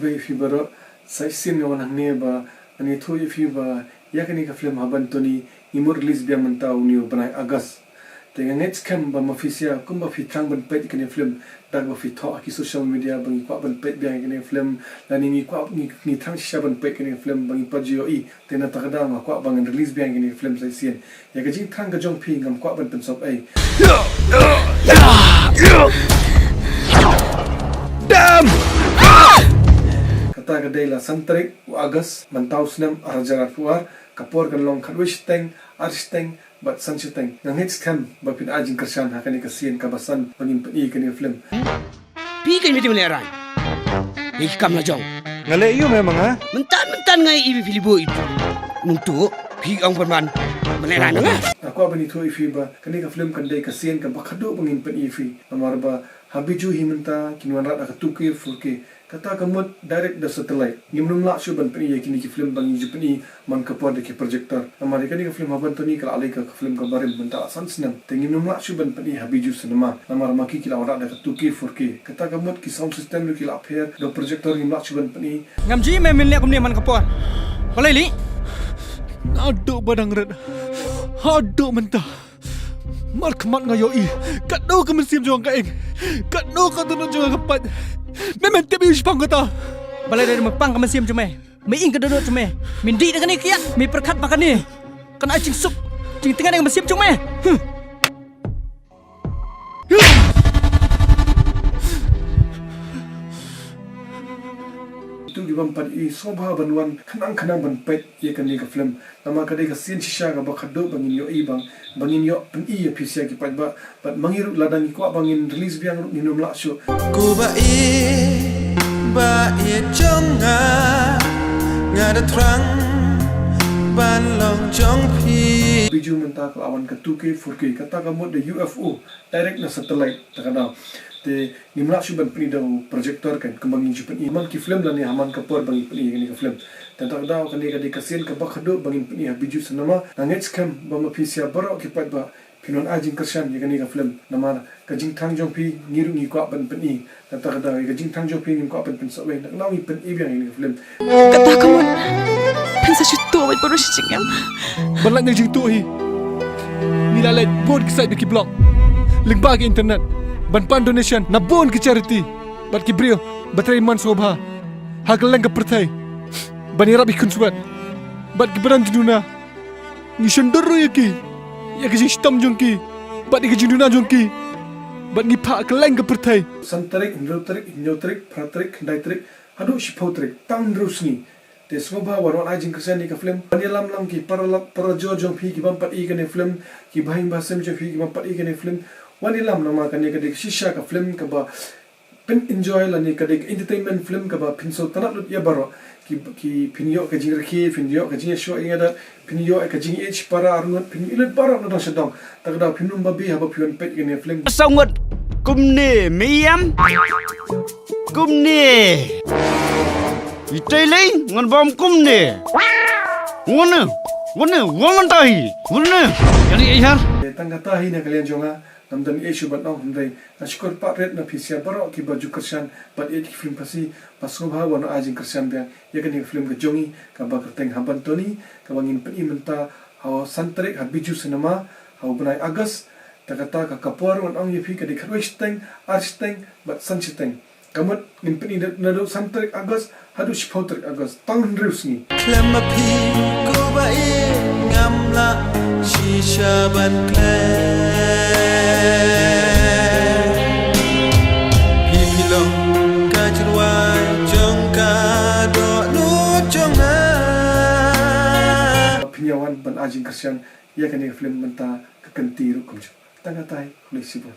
Kubai fibaro saisin ngawan hangne ba ani thoi fiba yakani ka film HABANTONY imur release biang mentau niu banai Agas dengan next kam ba mafisia kumba fitrang ban pet kani film dag ba fitho aki social media bangi kwa ban pet biang kani film dan ini kwa ni thang sha ban pet kani film bangi Bijou i tena takada ma kwa bang release biang kani film saisin ya gaji thang ka jong phi ngam kwa ban pensop ai damn kata kadai la santrik Agas mentau senam arajarat puar kapor kan long kharwish teng arsteng but sanchiteng nang hits kam ba pin ajing kersan hakani kasien kabasan pangin pi kani film pi kan meti meleran ik kam la jong ngale iyo memang ha mentan ngai ibi filibo itu nuntu pi ang perman meleran nga aku abani thoi fi ba kani ka film kan dai kasien ka bakhado pangin pi fi amar ba Bijou himenta kinwan rat ka tukir fulke kata kamut direct da satellite ngimnum la shuban pi yakini ki film bangi jupni man ka pod ki projector amari kani ka film HABANTONY kala alai ka film ka barim benta san sinam ngimnum la shuban pi Bijou cinema amar maki kila rat da ka tukir fulke kata kamut ki sound system lu kila apher do projector ngim la shuban pi ngamji me min le kumni man ka pod balai li naduh badang red haduh mentah mar kemat ngayo i kadau ke mesim juang kaeng kadau ka tunuk juang kepat memang tiap ius pang kata balai dari mepang ka mesim cume mi ing ka duduk cume mindi dengan ikia mi perkat makan ni kena acing sup cing tengah dengan mesim cume itu di bampan i sobha banwan kanang ban pet ye kan ni ka film nama kadai ka sin shisha ka bakhado bangin yo i bangin yo pen i pisia ki pat ba pat mangiru ladang ko bangin release biang minum la shu ku ba e jonga ngada trang ban long jong pi Bijou menta ko awan ka 2K 4K kata ka mod de UFO direct na satellite takana te nimla shuban pri daw projector kan kembangin jupan iman ki film lani haman kapor bangi pri ni ka film tentak daw kan ni ka kasien ka bakhado bangin pri Bijou cinema nangets kam bama pisia baro ki pat ba pinon ajing kersan ye kan ni ka film nama ka jing thang jong pi ngiru ni ko ban pri tentak daw ka jing thang jong pi ni ko ban so we nak lawi pen i biang ni ka film kata kamu pensa situ ay baru sicingam balak ngai jitu hi nilalet bod ki site ki blog link bagi internet ban pan donation na bon ki charity bat ki brio batrai man sobha hagal lang ka perthai bani rabi kunsuat bat ki beran juduna ni shandoro yaki yaki stam jongki bat ki juduna jongki bat ni pha ka lang ka perthai santarik indotrik pratrik daitrik haduh shipotrik tang drusni te sobha warwan ajing kersan ni ka film banilam lam ki para jong phi ki bampat i ka ni film ki bahing basem jong phi ki bampat i ka ni film wanilam nama kan ni kadik shisha ka film ka ba pen enjoy la ni kadik entertainment film ka ba pinso tanap lut ya baro ki pinyo ka jing rakhi pinyo ka jing show inga da pinyo ka jing h para arnot pin ilet baro na shadong takda pinum babi haba pion pet ni film sangat kumne miyam kumne itailing ngan bom kumne ngone ngon tahi ngone jadi ihar tangga tahi na kalian jonga namdan issue bat nong hundai ashkor pa red na pisia baro ki baju kersan bat e ki film pasi pasubha wana ajing kersan bia ya kan film ke jongi ka ba kerteng HABANTONY ka bangin pen menta haw santrik Bijou cinema haw banai Agas takata ka kapor wan ong yepi ka dikharwish teng arsteng bat sanchiteng kamut ngin pen nado santrik Agas haduh shipotrik Agas tang rusni klem pi ku ba e ngamla shisha ban kle ban ajing kersan ya kan film menta kekenti rukum tangga tai oleh sibuk